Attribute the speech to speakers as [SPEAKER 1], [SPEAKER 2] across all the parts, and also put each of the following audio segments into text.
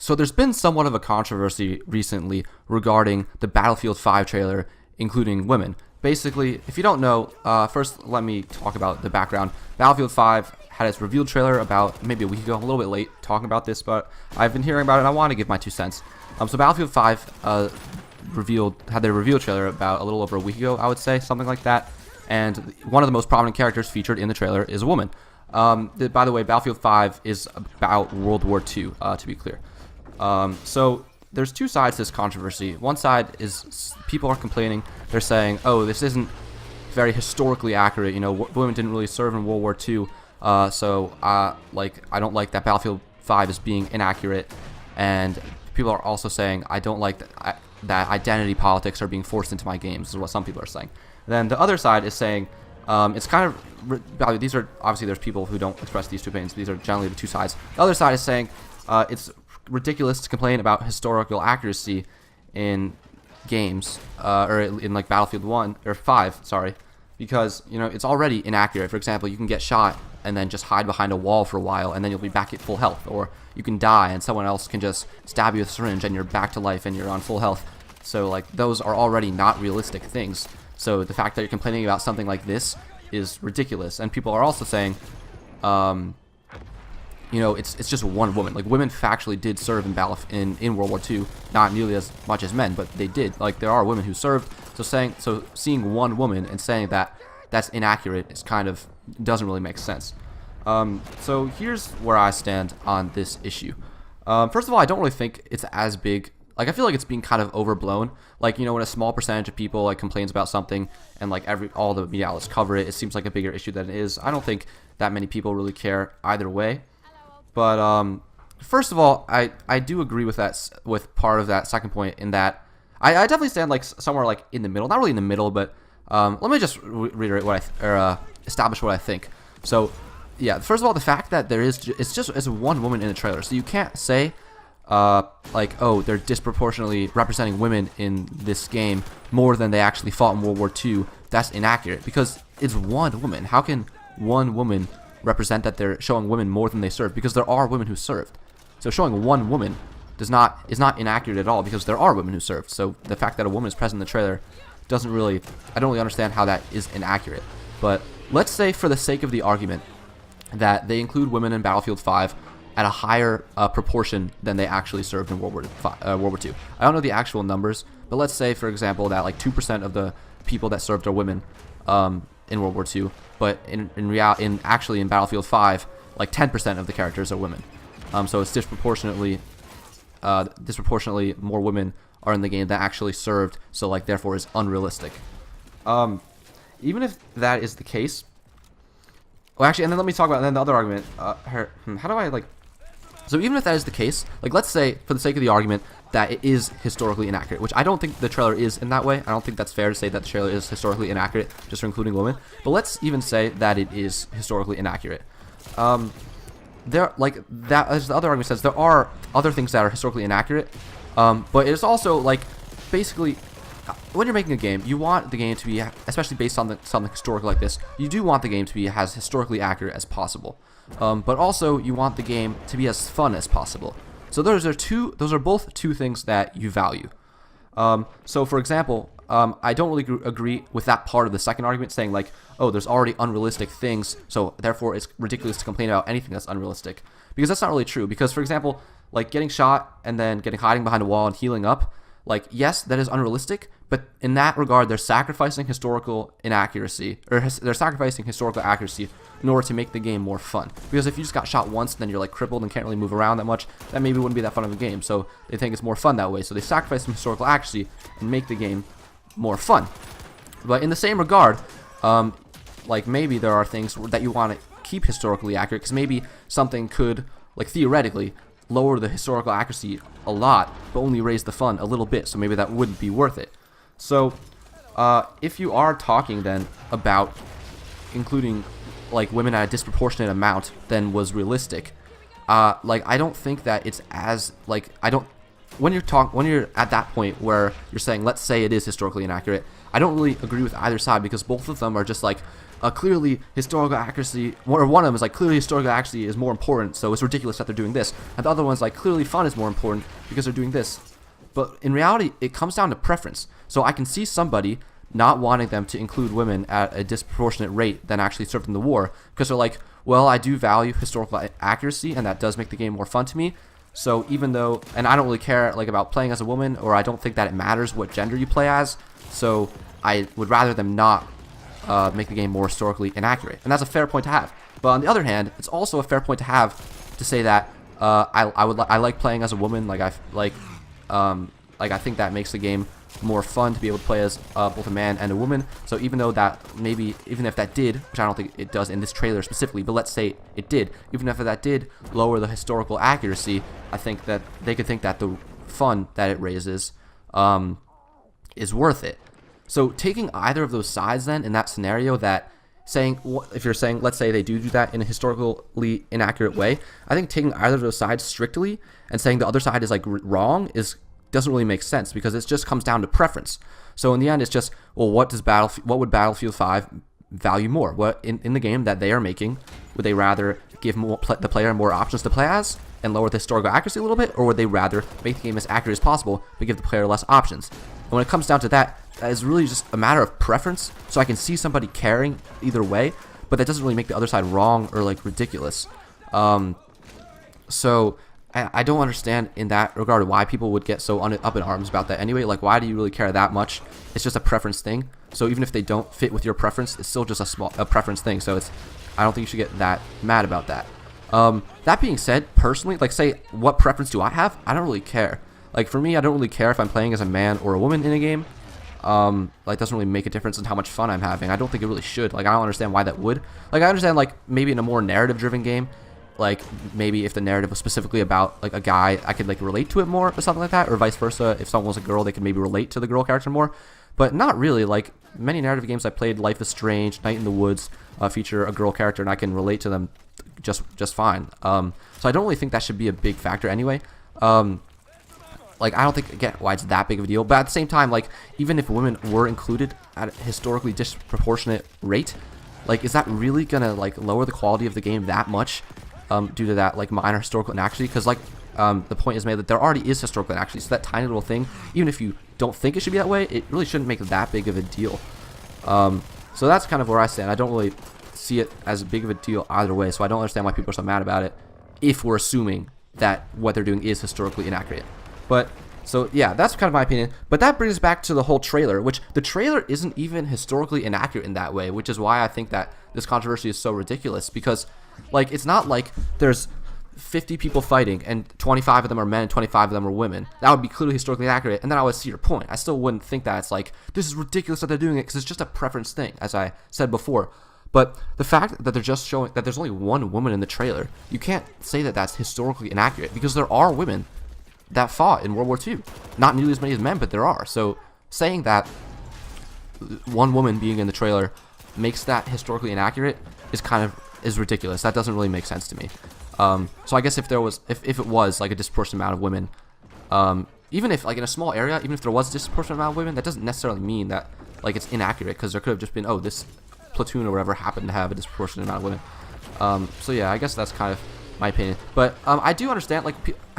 [SPEAKER 1] So there's been somewhat of a controversy recently regarding the Battlefield 5 trailer, including women. Basically, if you don't know, first let me talk about the background. Battlefield 5 had its revealed trailer about maybe a week ago. I'm a little bit late talking about this, but I've been hearing about it and I want to give my 2 cents. So Battlefield 5 had their reveal trailer about a little over a week ago, I would say, something like that. And one of the most prominent characters featured in the trailer is a woman. By the way, Battlefield 5 is about World War II, to be clear. So there's 2 sides to this controversy. One side is people are complaining. They're saying, oh, this isn't very historically accurate. You know, women didn't really serve in World War II. So I don't like that Battlefield 5 is being inaccurate. And people are also saying, I don't like that identity politics are being forced into my games, is what some people are saying. Then the other side is saying, it's kind of, these are, obviously there's people who don't express these 2 opinions. These are generally the 2 sides. The other side is saying, it's ridiculous to complain about historical accuracy in games, or in like Battlefield 1 or 5, sorry, because you know it's already inaccurate. For example, you can get shot and then just hide behind a wall for a while, and then you'll be back at full health, or you can die and someone else can just stab you with a syringe and you're back to life and you're on full health. So like those are already not realistic things. So the fact that you're complaining about something like this is ridiculous. And people are also saying, you know, it's just one woman. Like, women factually did serve in World War II, not nearly as much as men, but they did. Like, there are women who served. So seeing one woman and saying that that's inaccurate is kind of doesn't really make sense. So here's where I stand on this issue. First of all, I don't really think it's as big. Like, I feel like it's being kind of overblown. Like, you know, when a small percentage of people like complains about something and like all the media outlets cover it, it seems like a bigger issue than it is. I don't think that many people really care either way. But first of all, I do agree with that, with part of that second point, in that I definitely stand like somewhere like in the middle. Not really in the middle, but let me just reiterate establish what I think. So yeah, first of all, the fact that it's one woman in the trailer, so you can't say like, oh, they're disproportionately representing women in this game more than they actually fought in World War II. That's inaccurate, because it's one woman. How can one woman represent that they're showing women more than they served? Because there are women who served. So showing one woman is not inaccurate at all, because there are women who served. So the fact that a woman is present in the trailer I don't really understand how that is inaccurate. But let's say, for the sake of the argument, that they include women in Battlefield 5 at a higher proportion than they actually served in World War II. I don't know the actual numbers, but let's say, for example, that like 2% of the people that served are women in World War II, but actually in Battlefield 5, like 10% of the characters are women. So it's disproportionately more women are in the game that actually served, so like therefore is unrealistic. Even if that is the case, well, actually, and then let me talk about the other argument. How do I like? So even if that is the case, like, let's say, for the sake of the argument, that it is historically inaccurate, which I don't think the trailer is in that way. I don't think that's fair to say that the trailer is historically inaccurate just for including women. But let's even say that it is historically inaccurate. There, like, that, as the other argument says, there are other things that are historically inaccurate. But it's also, like, basically, when you're making a game, you want the game to be, especially based on something historical like this, you do want the game to be as historically accurate as possible. But also, you want the game to be as fun as possible. So those are both 2 things that you value. So for example, I don't really agree with that part of the second argument, saying like, oh, there's already unrealistic things, so therefore it's ridiculous to complain about anything that's unrealistic. Because that's not really true. Because, for example, like getting shot and then hiding behind a wall and healing up, like, yes, that is unrealistic, but in that regard, they're sacrificing historical inaccuracy, or they're sacrificing historical accuracy in order to make the game more fun. Because if you just got shot once and then you're like crippled and can't really move around that much, that maybe wouldn't be that fun of a game. So they think it's more fun that way. So they sacrifice some historical accuracy and make the game more fun. But in the same regard, like, maybe there are things that you want to keep historically accurate, because maybe something could, like, theoretically lower the historical accuracy a lot, but only raise the fun a little bit, so maybe that wouldn't be worth it. So if you are talking then about including like women at a disproportionate amount than was realistic, like, I don't think that it's as, like, when you're at that point where you're saying, let's say it is historically inaccurate, I don't really agree with either side because both of them are just like clearly historical accuracy, or one of them is like clearly historical accuracy is more important, so it's ridiculous that they're doing this, and the other one's like clearly fun is more important because they're doing this. But in reality, it comes down to preference. So I can see somebody not wanting them to include women at a disproportionate rate than actually served in the war, because they're like, well, I do value historical accuracy, and that does make the game more fun to me. So even though, and I don't really care like about playing as a woman, or I don't think that it matters what gender you play as, so I would rather them not make the game more historically inaccurate, and that's a fair point to have. But on the other hand, it's also a fair point to have to say that I like playing as a woman. Like I think that makes the game more fun to be able to play as both a man and a woman. So even though that maybe, even if that did, which I don't think it does in this trailer specifically, but let's say it did, even if that did lower the historical accuracy, I think that they could think that the fun that it raises is worth it. So taking either of those sides then in that scenario, that saying, if you're saying, let's say they do that in a historically inaccurate way, I think taking either of those sides strictly and saying the other side is like wrong doesn't really make sense, because it just comes down to preference. So in the end, it's just, well, what would Battlefield 5 value more? What in the game that they are making, would they rather give the player more options to play as and lower the historical accuracy a little bit, or would they rather make the game as accurate as possible but give the player less options? And when it comes down to that, that is really just a matter of preference. So I can see somebody caring either way, but that doesn't really make the other side wrong or like ridiculous. So I don't understand in that regard why people would get so up in arms about that anyway. Like, why do you really care that much? It's just a preference thing. So even if they don't fit with your preference, it's still just a preference thing. So I don't think you should get that mad about that. That being said, personally, like, say, what preference do I have? I don't really care. Like, for me, I don't really care if I'm playing as a man or a woman in a game. Like, it doesn't really make a difference in how much fun I'm having. I don't think it really should. Like, I don't understand why that would. Like, I understand, like, maybe in a more narrative-driven game, like, maybe if the narrative was specifically about, like, a guy, I could, like, relate to it more or something like that, or vice versa. If someone was a girl, they could maybe relate to the girl character more. But not really. Like, many narrative games I played, Life is Strange, Night in the Woods, feature a girl character, and I can relate to them just fine. So I don't really think that should be a big factor anyway. Like, I don't think, again, why it's that big of a deal. But at the same time, like, even if women were included at a historically disproportionate rate, like, is that really gonna, like, lower the quality of the game that much due to that, like, minor historical inaccuracy? Because, like, the point is made that there already is historical inaccuracy. So that tiny little thing, even if you don't think it should be that way, it really shouldn't make that big of a deal. So that's kind of where I stand. I don't really see it as big of a deal either way. So I don't understand why people are so mad about it if we're assuming that what they're doing is historically inaccurate. But, so yeah, that's kind of my opinion. But that brings us back to the whole trailer, which the trailer isn't even historically inaccurate in that way, which is why I think that this controversy is so ridiculous. Because, like, it's not like there's 50 people fighting and 25 of them are men and 25 of them are women. That would be clearly historically inaccurate, and then I would see your point. I still wouldn't think that it's like, this is ridiculous that they're doing it, because it's just a preference thing, as I said before. But the fact that they're just showing that there's only one woman in the trailer, you can't say that that's historically inaccurate, because there are women that fought in World War II. Not nearly as many as men, but there are. So saying that one woman being in the trailer makes that historically inaccurate is ridiculous. That doesn't really make sense to me. So I guess if it was like a disproportionate amount of women, even if like in a small area, even if there was a disproportionate amount of women, that doesn't necessarily mean that like it's inaccurate, because there could have just been, oh, this platoon or whatever happened to have a disproportionate amount of women. So yeah, I guess that's kind of my opinion. But I do understand, like,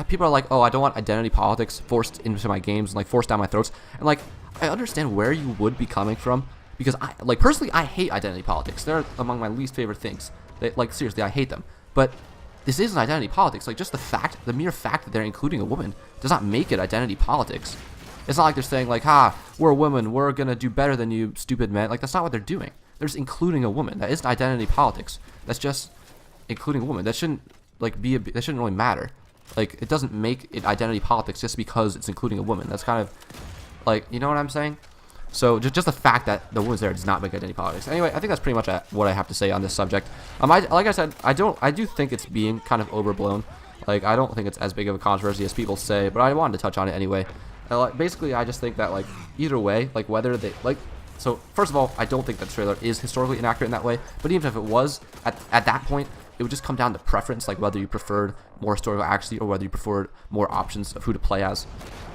[SPEAKER 1] people are like, oh, I don't want identity politics forced into my games and like forced down my throats. And like, I understand where you would be coming from, because I, like, personally, I hate identity politics. They're among my least favorite things. Like, seriously, I hate them. But this isn't identity politics. Like, just the mere fact that they're including a woman does not make it identity politics. It's not like they're saying, like, we're a woman, we're gonna do better than you, stupid men. Like, that's not what they're doing. They're just including a woman. That isn't identity politics. That's just including a woman. That shouldn't, like, that shouldn't really matter. Like, it doesn't make it identity politics just because it's including a woman. That's kind of, like, you know what I'm saying? So just the fact that the woman's there does not make identity politics. Anyway, I think that's pretty much what I have to say on this subject. Like I said, I do think it's being kind of overblown. Like, I don't think it's as big of a controversy as people say, but I wanted to touch on it anyway. Basically, I just think that, like, either way, like, whether they, like, so first of all, I don't think that the trailer is historically inaccurate in that way. But even if it was, at that point, it would just come down to preference, like whether you preferred more historical accuracy or whether you preferred more options of who to play as.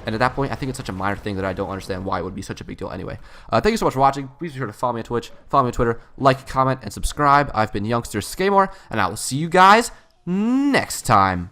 [SPEAKER 1] And at that point, I think it's such a minor thing that I don't understand why it would be such a big deal anyway. Thank you so much for watching. Please be sure to follow me on Twitch, follow me on Twitter, like, comment, and subscribe. I've been Youngster Skaymore, and I will see you guys next time.